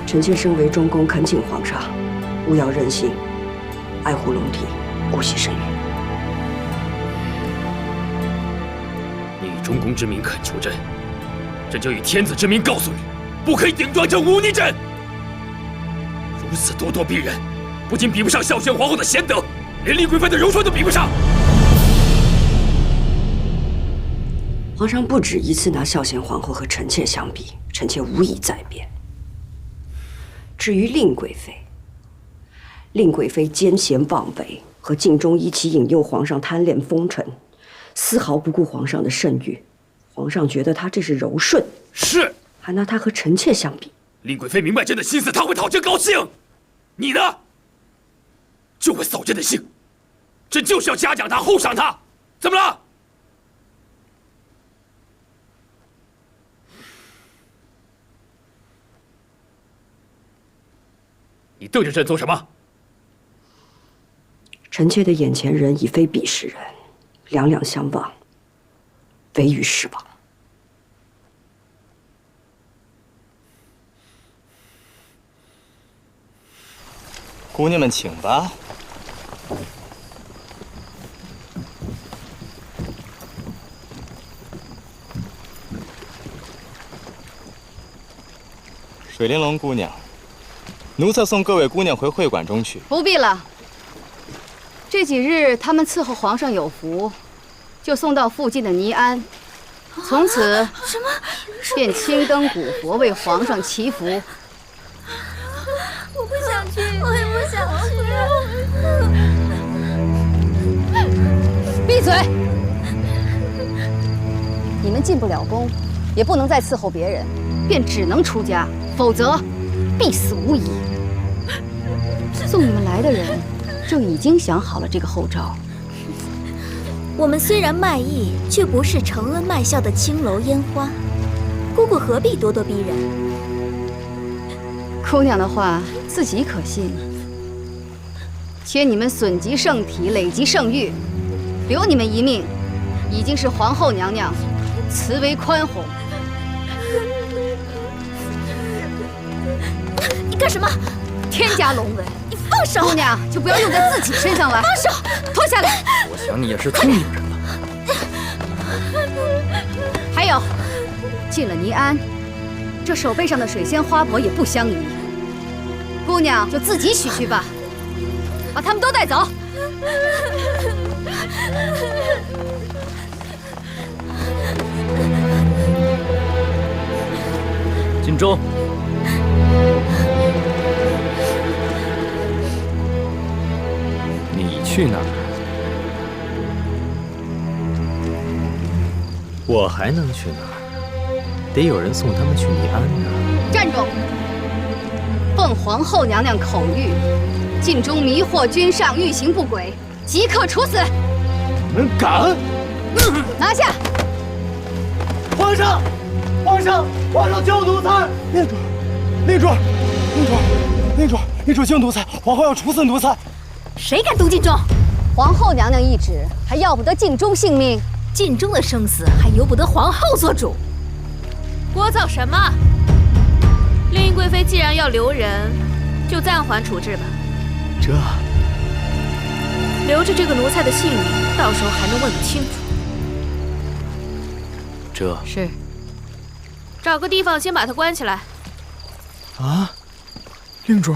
臣妾身为中宫，恳请皇上勿要任性，爱护龙体，顾惜生育。你以中宫之名恳求朕，朕就以天子之名告诉你，不可以顶撞朕、忤逆朕。如此咄咄逼人，不仅比不上孝宣皇后的贤德，连丽贵妃的柔顺都比不上。皇上不止一次拿孝贤皇后和臣妾相比，臣妾无以再辩。至于令贵妃，令贵妃奸贤妄为，和敬忠一起引诱皇上贪恋风尘，丝毫不顾皇上的圣誉。皇上觉得她这是柔顺，是，还拿她和臣妾相比。令贵妃明白朕的心思，她会讨朕高兴。你呢，就会扫朕的兴。朕就是要嘉奖她，厚赏她，怎么了？你对着朕做什么？臣妾的眼前人已非彼时人，两两相望，唯余是往。姑娘们请吧。水玲珑姑娘，奴才送各位姑娘回会馆中去。不必了。这几日他们伺候皇上有福，就送到附近的尼安，从此便青灯古佛为皇上祈福。我不想去，我也不想去。闭嘴！你们进不了宫，也不能再伺候别人，便只能出家，否则必死无疑。送你们来的人就已经想好了这个后招。我们虽然卖艺，却不是承恩卖笑的青楼烟花。姑姑何必咄咄逼人？姑娘的话自己可信？且你们损及圣体，累及圣誉，留你们一命，已经是皇后娘娘慈为宽宏。你干什么？天加龙纹！你放手！姑娘就不要用在自己身上了。放手！脱下来！我想你也是聪明人了。还有，进了尼安，这手背上的水仙花帛也不相宜。姑娘就自己取去吧，把他们都带走。晋忠，你去哪儿？我还能去哪儿？得有人送他们去尼安呢。站住！奉皇后娘娘口谕，晋忠迷惑君上，欲行不轨，即刻处死。你们敢！拿下！皇上，皇上，皇上救奴才！令主，令主救奴才！皇后要处死奴才！谁敢动晋忠？皇后娘娘懿旨，还要不得晋忠性命。晋忠的生死还由不得皇后做主。聒噪什么？令贵妃既然要留人，就暂缓处置吧。这留着这个奴才的性命，到时候还能问个清楚。这是。找个地方先把他关起来。啊，令主，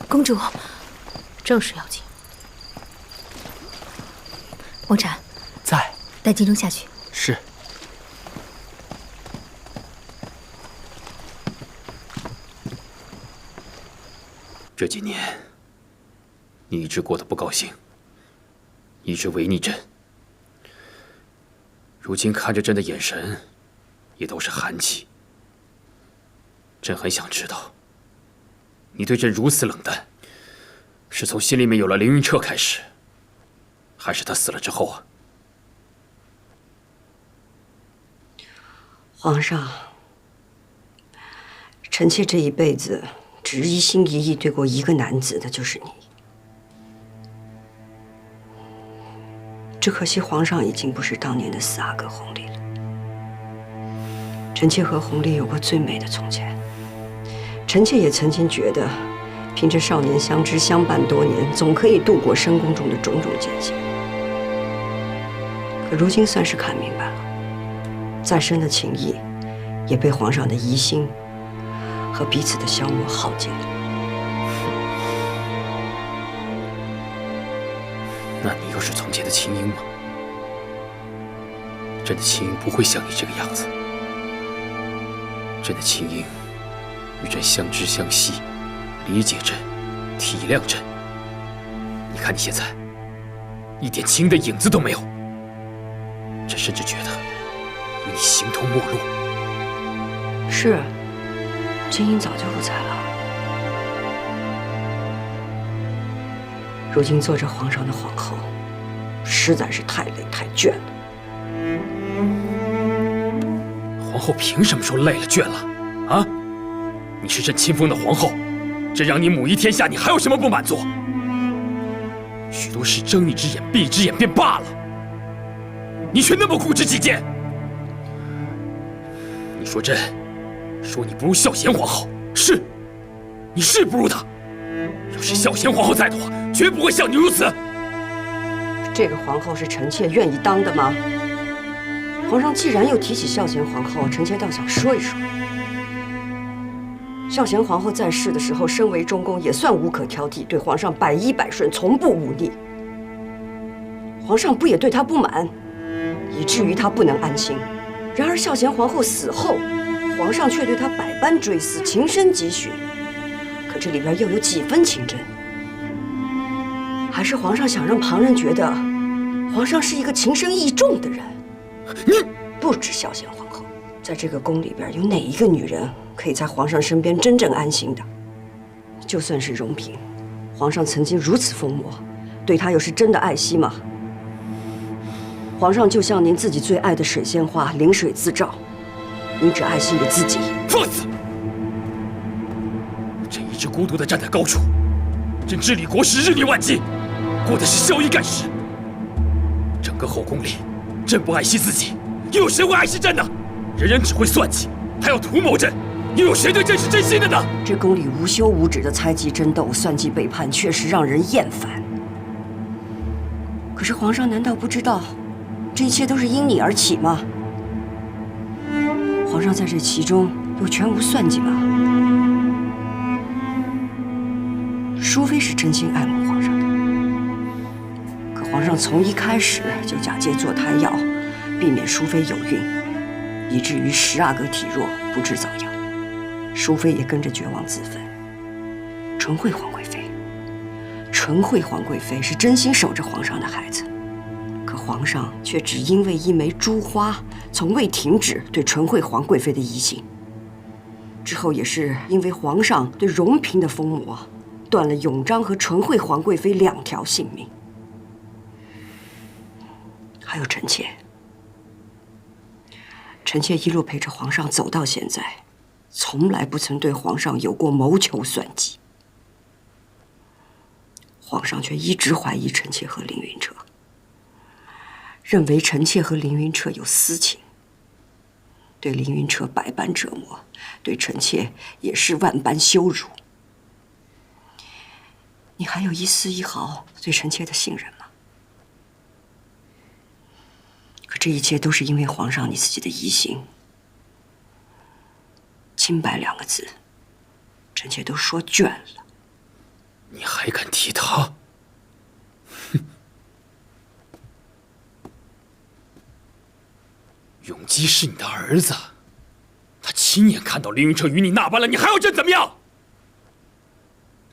公主，正事要紧。蓊禅在。带晋忠下去。是。这几年，你一直过得不高兴，一直违逆朕。如今看着朕的眼神，也都是寒气。朕很想知道，你对朕如此冷淡，是从心里面有了凌云彻开始，还是他死了之后啊？皇上，臣妾这一辈子只一心一意对过一个男子，那就是你。只可惜皇上已经不是当年的4阿哥弘历了。臣妾和弘历有过最美的从前。臣妾也曾经觉得，凭着少年相知相伴多年，总可以度过深宫中的种种艰险。可如今算是看明白了，再深的情谊，也被皇上的疑心和彼此的消磨耗尽了。那你又是从前的秦英吗？朕的秦英不会像你这个样子。朕的秦英与朕相知相惜，理解朕，体谅朕。你看你现在，一点秦英的影子都没有。朕甚至觉得与你形同陌路。是，秦英早就不在了。如今做着皇上的皇后，实在是太累太倦了。皇后凭什么说累了倦了？啊？你是朕亲封的皇后，朕让你母仪天下，你还有什么不满足？许多事睁一只眼闭一只眼便罢了，你却那么固执己见。你说朕，说你不如孝贤皇后，是，你是不如她。要是孝贤皇后在的话，绝不会像你如此。这个皇后是臣妾愿意当的吗？皇上既然又提起孝贤皇后，臣妾倒想说一说。孝贤皇后在世的时候，身为中宫，也算无可挑剔，对皇上百依百顺，从不忤逆。皇上不也对她不满，以至于她不能安心。然而孝贤皇后死后，皇上却对她百般追思，情深几许。可这里边又有几分情真？还是皇上想让旁人觉得，皇上是一个情深义重的人？你不止孝贤皇后，在这个宫里边，有哪一个女人可以在皇上身边真正安心的？就算是荣嫔，皇上曾经如此疯魔，对她又是真的爱惜吗？皇上就像您自己最爱的水仙花，临水自照，您只爱惜你自己。放肆！朕一直孤独地站在高处，朕治理国事日理万机，过的是宵衣干食。整个后宫里，朕不爱惜自己，又有谁会爱惜朕呢？人人只会算计，还要图谋朕，又有谁对朕是真心的呢？这宫里无休无止的猜忌争斗、算计背叛，确实让人厌烦。可是皇上难道不知道，这一切都是因你而起吗？皇上在这其中又全无算计吗？淑妃是真心爱慕皇上的，可皇上从一开始就假借坐胎药，避免淑妃有孕，以至于12个体弱，不治早夭。淑妃也跟着绝望自焚。纯惠皇贵妃，纯惠皇贵妃是真心守着皇上的孩子，可皇上却只因为一枚珠花，从未停止对纯惠皇贵妃的疑心。之后也是因为皇上对荣嫔的疯魔，断了永璋和纯惠皇贵妃2条性命。还有臣妾，臣妾一路陪着皇上走到现在，从来不曾对皇上有过谋求算计。皇上却一直怀疑臣妾和凌云彻，认为臣妾和凌云彻有私情，对凌云彻百般折磨，对臣妾也是万般羞辱。你还有一丝一毫对臣妾的信任吗？可这一切都是因为皇上你自己的疑心。清白2个字，臣妾都说倦了。你还敢提他？哼！永基是你的儿子，他亲眼看到凌云彻与你那般了，你还要朕怎么样？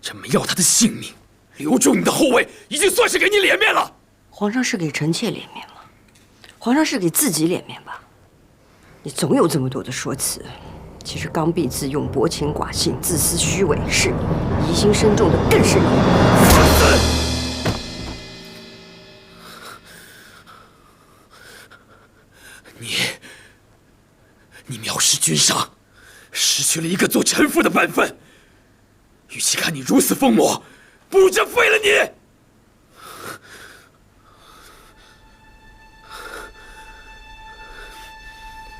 朕没要他的性命，留住你的后位，已经算是给你脸面了。皇上是给臣妾脸面吗？皇上是给自己脸面吧？你总有这么多的说辞，其实刚愎自用、薄情寡信、自私虚伪是你，疑心深重的更是你。放肆！你藐视君上，失去了一个做臣妇的本分。与其看你如此疯魔，不如朕废了你！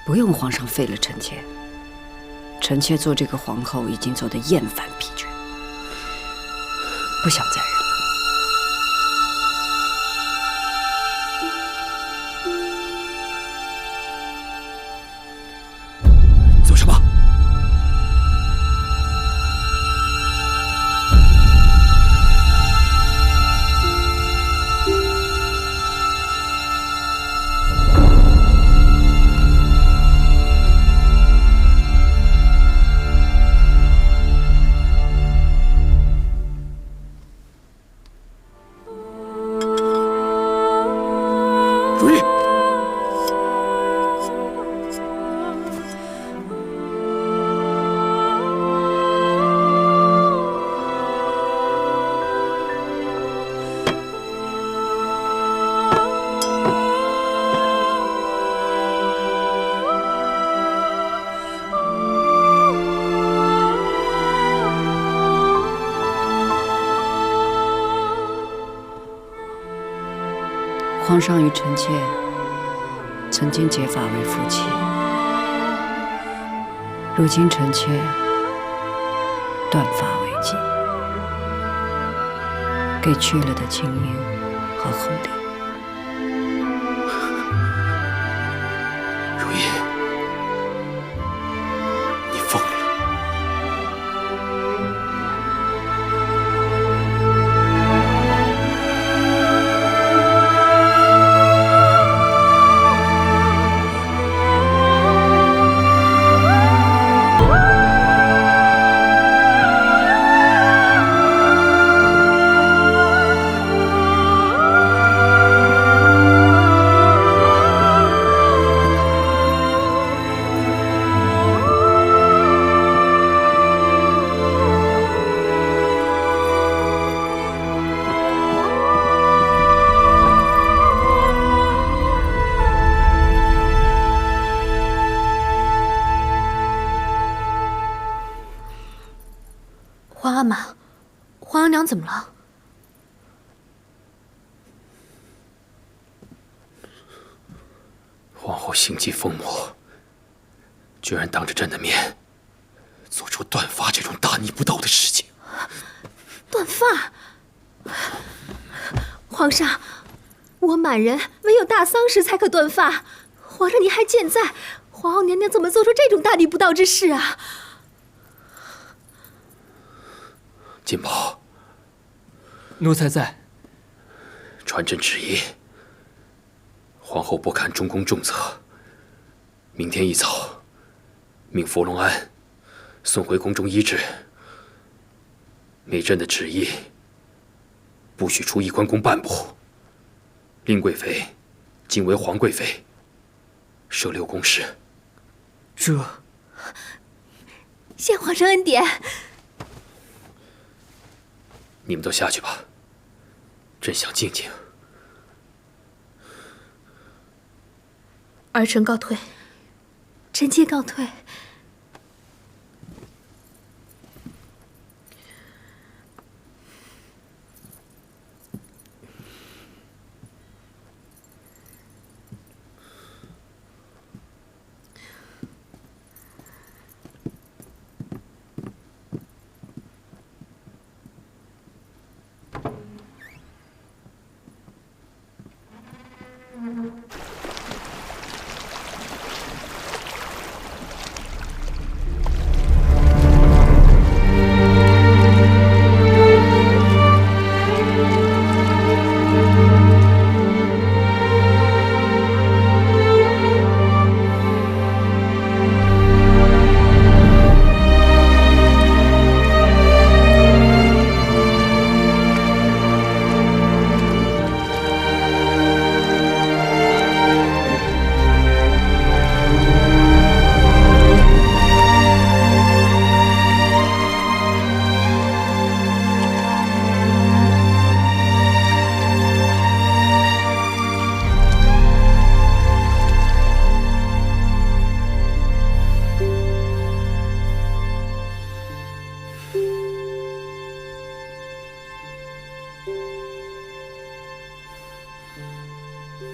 不用皇上废了臣妾，臣妾做这个皇后已经做得厌烦疲倦，不想再忍了。做什么？如意，皇上与臣妾曾经结发为夫妻，如今臣妾断发为妻，给去了的青云和红莲。如意，你疯了！皇阿玛，皇额娘怎么了？皇后心机疯魔，居然当着朕的面做出断发这种大逆不道的事情。断发！皇上，我满人唯有大丧时才可断发，皇上您还健在，皇后娘娘怎么做出这种大逆不道之事啊？金宝，奴才在。传朕旨意，皇后不堪中宫重责，明天一早命佛隆安送回宫中医治。每朕的旨意，不许出一关宫半步。令贵妃今为皇贵妃，设6宫事。这，谢皇上恩典。你们都下去吧，朕想静静。儿臣告退。臣妾告退。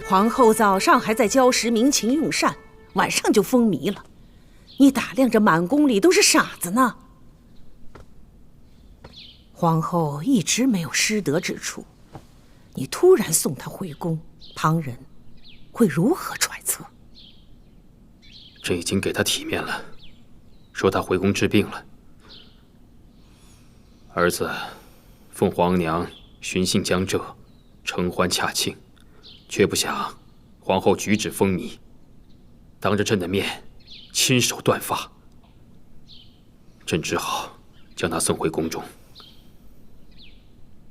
皇后早上还在礁石鸣琴用膳，晚上就风靡了。你打量着满宫里都是傻子呢。皇后一直没有失德之处，你突然送她回宫，旁人会如何揣测？朕已经给她体面了，说她回宫治病了。儿子奉皇娘巡幸江浙，承欢洽庆，却不想皇后举止风靡，当着朕的面亲手断发。朕只好将她送回宫中。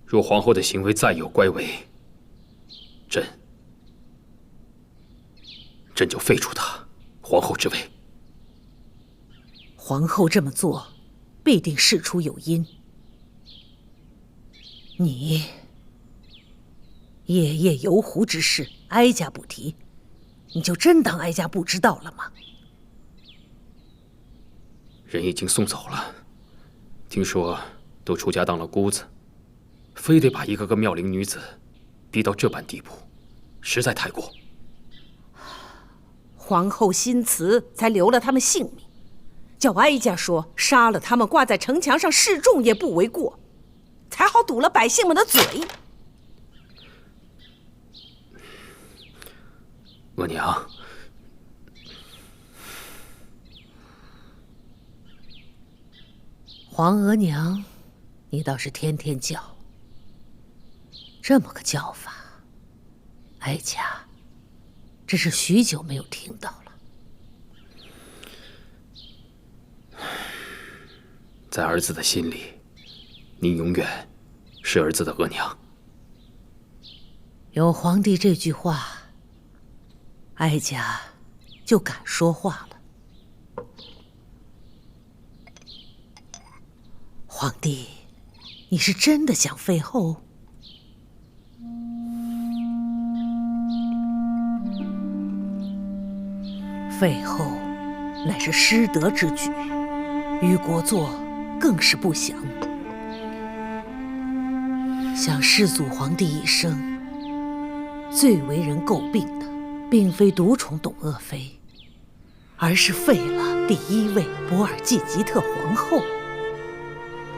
若皇后的行为再有乖违，朕就废除她皇后之位。皇后这么做，必定事出有因。你夜夜游湖之事，哀家不提，你就真当哀家不知道了吗？人已经送走了，听说都出家当了姑子，非得把一个个妙龄女子逼到这般地步，实在太过。皇后心慈，才留了他们性命，叫哀家说杀了他们挂在城墙上示众也不为过，才好堵了百姓们的嘴。额娘，皇额娘，你倒是天天叫，这么个叫法，哀家真是许久没有听到了。在儿子的心里，您永远是儿子的额娘。有皇帝这句话，哀家就敢说话了。皇帝，你是真的想废后？废后乃是失德之举，于国祚更是不祥。想世祖皇帝一生，最为人诟病的，并非独宠董鄂妃，而是废了第1位博尔济吉特皇后。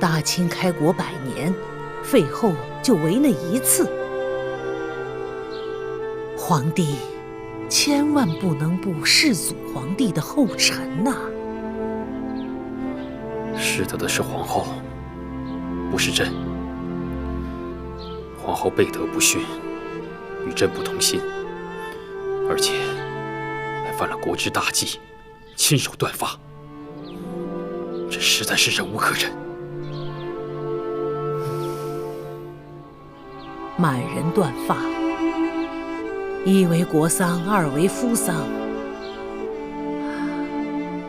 大清开国100年，废后就唯那一次。皇帝千万不能步世祖皇帝的后尘呐！失德的是皇后，不是朕。皇后背德不逊，与朕不同心，而且还犯了国之大忌，亲手断发，这实在是忍无可忍。满人断发，一为国丧，二为夫丧。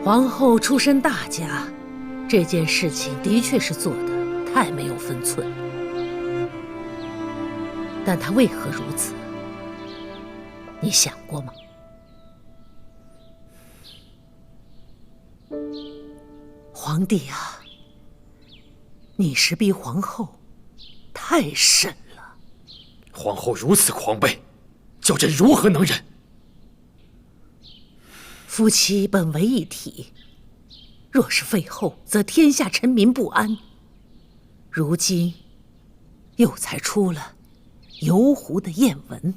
皇后出身大家，这件事情的确是做得太没有分寸。但她为何如此？你想过吗？皇帝啊，你是逼皇后太甚了。皇后如此狂悖，叫朕如何能忍？夫妻本为一体，若是废后，则天下臣民不安。如今又才出了游湖的艳闻，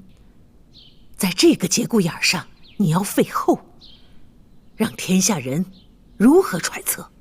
在这个节骨眼上，你要废后，让天下人如何揣测？